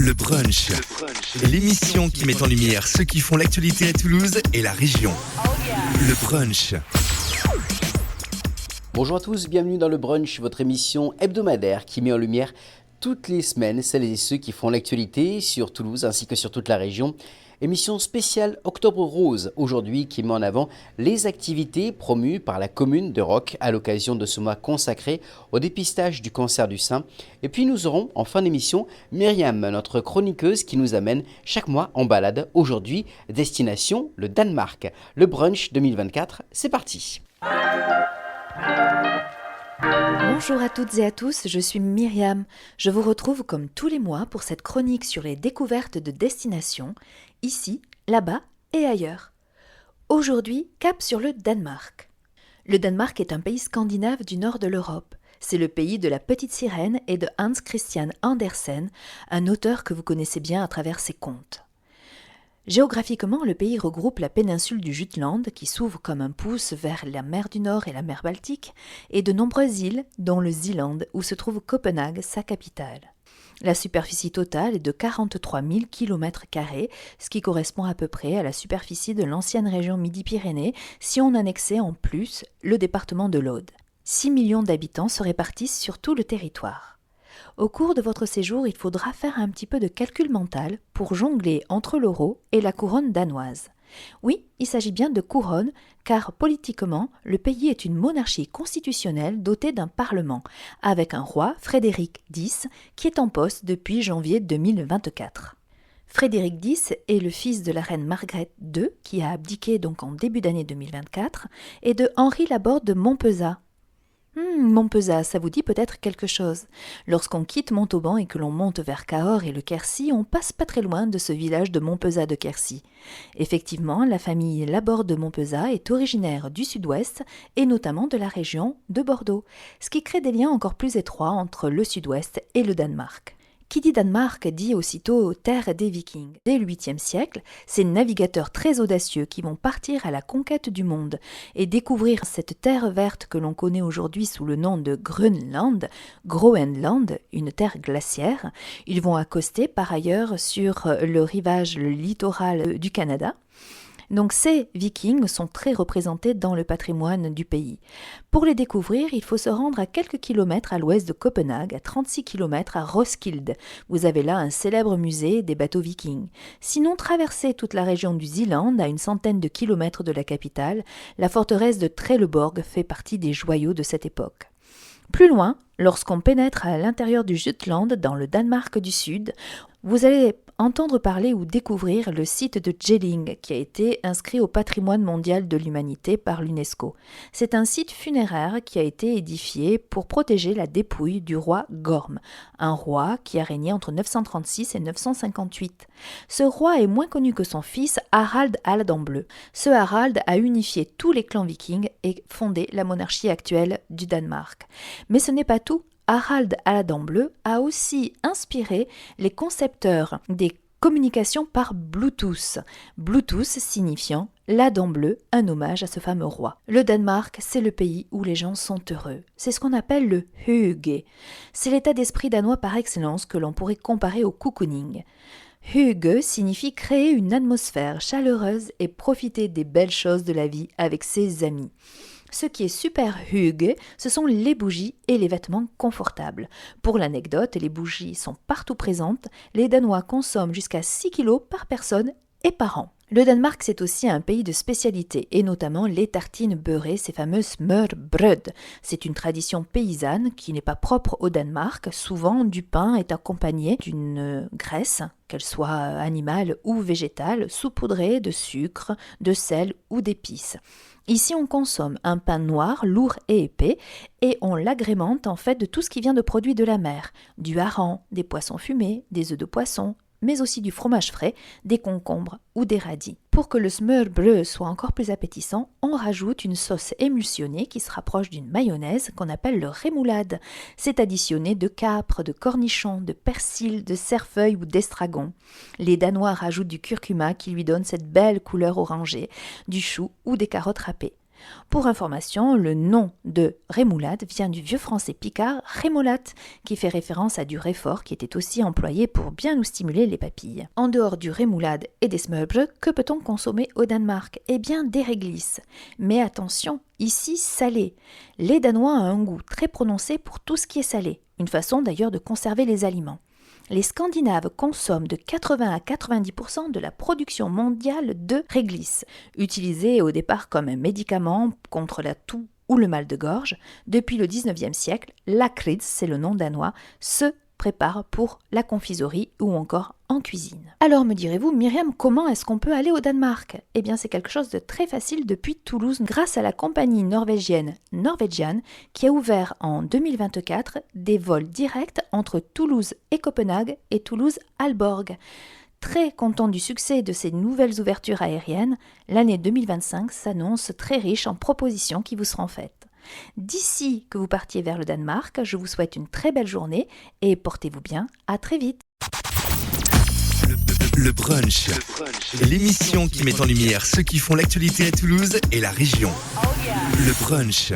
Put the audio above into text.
Le brunch. L'émission qui met en lumière ceux qui font l'actualité à Toulouse et la région. Le brunch. Bonjour à tous, bienvenue dans le brunch, votre émission hebdomadaire qui met en lumière toutes les semaines celles et ceux qui font l'actualité sur Toulouse ainsi que sur toute la région. Émission spéciale Octobre Rose, aujourd'hui qui met en avant les activités promues par la commune de Roques à l'occasion de ce mois consacré au dépistage du cancer du sein. Et puis nous aurons en fin d'émission Myriam, notre chroniqueuse qui nous amène chaque mois en balade. Aujourd'hui, destination le Danemark. Le brunch 2024, c'est parti. Bonjour à toutes et à tous, je suis Myriam. Je vous retrouve comme tous les mois pour cette chronique sur les découvertes de destinations, ici, là-bas et ailleurs. Aujourd'hui, cap sur le Danemark. Le Danemark est un pays scandinave du nord de l'Europe. C'est le pays de la Petite Sirène et de Hans Christian Andersen, un auteur que vous connaissez bien à travers ses contes. Géographiquement, le pays regroupe la péninsule du Jutland, qui s'ouvre comme un pouce vers la mer du Nord et la mer Baltique, et de nombreuses îles, dont le Zeeland, où se trouve Copenhague, sa capitale. La superficie totale est de 43 000 km², ce qui correspond à peu près à la superficie de l'ancienne région Midi-Pyrénées, si on annexait en plus le département de l'Aude. 6 millions d'habitants se répartissent sur tout le territoire. Au cours de votre séjour, il faudra faire un petit peu de calcul mental pour jongler entre l'euro et la couronne danoise. Oui, il s'agit bien de couronne, car politiquement, le pays est une monarchie constitutionnelle dotée d'un parlement, avec un roi, Frédéric X, qui est en poste depuis janvier 2024. Frédéric X est le fils de la reine Margrethe II, qui a abdiqué donc en début d'année 2024, et de Henri Laborde de Montpezat. Montpezat, ça vous dit peut-être quelque chose. Lorsqu'on quitte Montauban et que l'on monte vers Cahors et le Quercy, on passe pas très loin de ce village de Montpezat de Quercy. Effectivement, la famille Laborde de Montpezat est originaire du sud-ouest et notamment de la région de Bordeaux, ce qui crée des liens encore plus étroits entre le sud-ouest et le Danemark. Qui dit Danemark dit aussitôt terre des Vikings. Dès le 8e siècle, ces navigateurs très audacieux qui vont partir à la conquête du monde et découvrir cette terre verte que l'on connaît aujourd'hui sous le nom de Grönland, Groenland, une terre glaciaire. Ils vont accoster par ailleurs sur le rivage, le littoral du Canada. Donc ces Vikings sont très représentés dans le patrimoine du pays. Pour les découvrir, il faut se rendre à quelques kilomètres à l'ouest de Copenhague, à 36 kilomètres à Roskilde. Vous avez là un célèbre musée des bateaux vikings. Sinon, traversez toute la région du Zeeland, à une centaine de kilomètres de la capitale, la forteresse de Trelleborg fait partie des joyaux de cette époque. Plus loin, lorsqu'on pénètre à l'intérieur du Jutland, dans le Danemark du Sud, vous allez entendre parler ou découvrir le site de Jelling qui a été inscrit au patrimoine mondial de l'humanité par l'UNESCO. C'est un site funéraire qui a été édifié pour protéger la dépouille du roi Gorm, un roi qui a régné entre 936 et 958. Ce roi est moins connu que son fils Harald à la dent bleue. Ce Harald a unifié tous les clans vikings et fondé la monarchie actuelle du Danemark. Mais ce n'est pas tout. Harald à la dent bleue a aussi inspiré les concepteurs des communications par Bluetooth. Bluetooth signifiant la dent bleue, un hommage à ce fameux roi. Le Danemark, c'est le pays où les gens sont heureux. C'est ce qu'on appelle le hygge. C'est l'état d'esprit danois par excellence que l'on pourrait comparer au cocooning. Hygge signifie créer une atmosphère chaleureuse et profiter des belles choses de la vie avec ses amis. Ce qui est super hygge, ce sont les bougies et les vêtements confortables. Pour l'anecdote, les bougies sont partout présentes. Les Danois consomment jusqu'à 6 kilos par personne et par an. Le Danemark, c'est aussi un pays de spécialité, et notamment les tartines beurrées, ces fameuses smørrebrød. C'est une tradition paysanne qui n'est pas propre au Danemark. Souvent, du pain est accompagné d'une graisse, qu'elle soit animale ou végétale, saupoudrée de sucre, de sel ou d'épices. Ici, on consomme un pain noir, lourd et épais, et on l'agrémente en fait de tout ce qui vient de produits de la mer, du hareng, des poissons fumés, des œufs de poisson, mais aussi du fromage frais, des concombres ou des radis. Pour que le smørrebrød soit encore plus appétissant, on rajoute une sauce émulsionnée qui se rapproche d'une mayonnaise qu'on appelle le rémoulade. C'est additionné de capres, de cornichons, de persil, de cerfeuil ou d'estragon. Les Danois rajoutent du curcuma qui lui donne cette belle couleur orangée, du chou ou des carottes râpées. Pour information, le nom de rémoulade vient du vieux français picard rémolate, qui fait référence à du réfort qui était aussi employé pour bien nous stimuler les papilles. En dehors du rémoulade et des smørbrød, que peut-on consommer au Danemark? Eh bien des réglisses. Mais attention, ici salé. Les Danois ont un goût très prononcé pour tout ce qui est salé, une façon d'ailleurs de conserver les aliments. Les Scandinaves consomment de 80 à 90% de la production mondiale de réglisse, utilisée au départ comme un médicament contre la toux ou le mal de gorge. Depuis le 19e siècle, lakrids, c'est le nom danois, se prépare pour la confiserie ou encore en cuisine. Alors me direz-vous, Myriam, comment est-ce qu'on peut aller au Danemark? Eh bien c'est quelque chose de très facile depuis Toulouse grâce à la compagnie norvégienne Norwegian qui a ouvert en 2024 des vols directs entre Toulouse et Copenhague et Toulouse-Aalborg. Très content du succès de ces nouvelles ouvertures aériennes, l'année 2025 s'annonce très riche en propositions qui vous seront faites. D'ici que vous partiez vers le Danemark, je vous souhaite une très belle journée et portez-vous bien, à très vite. Le brunch, l'émission qui met en lumière ceux qui font l'actualité à Toulouse et la région. Le brunch.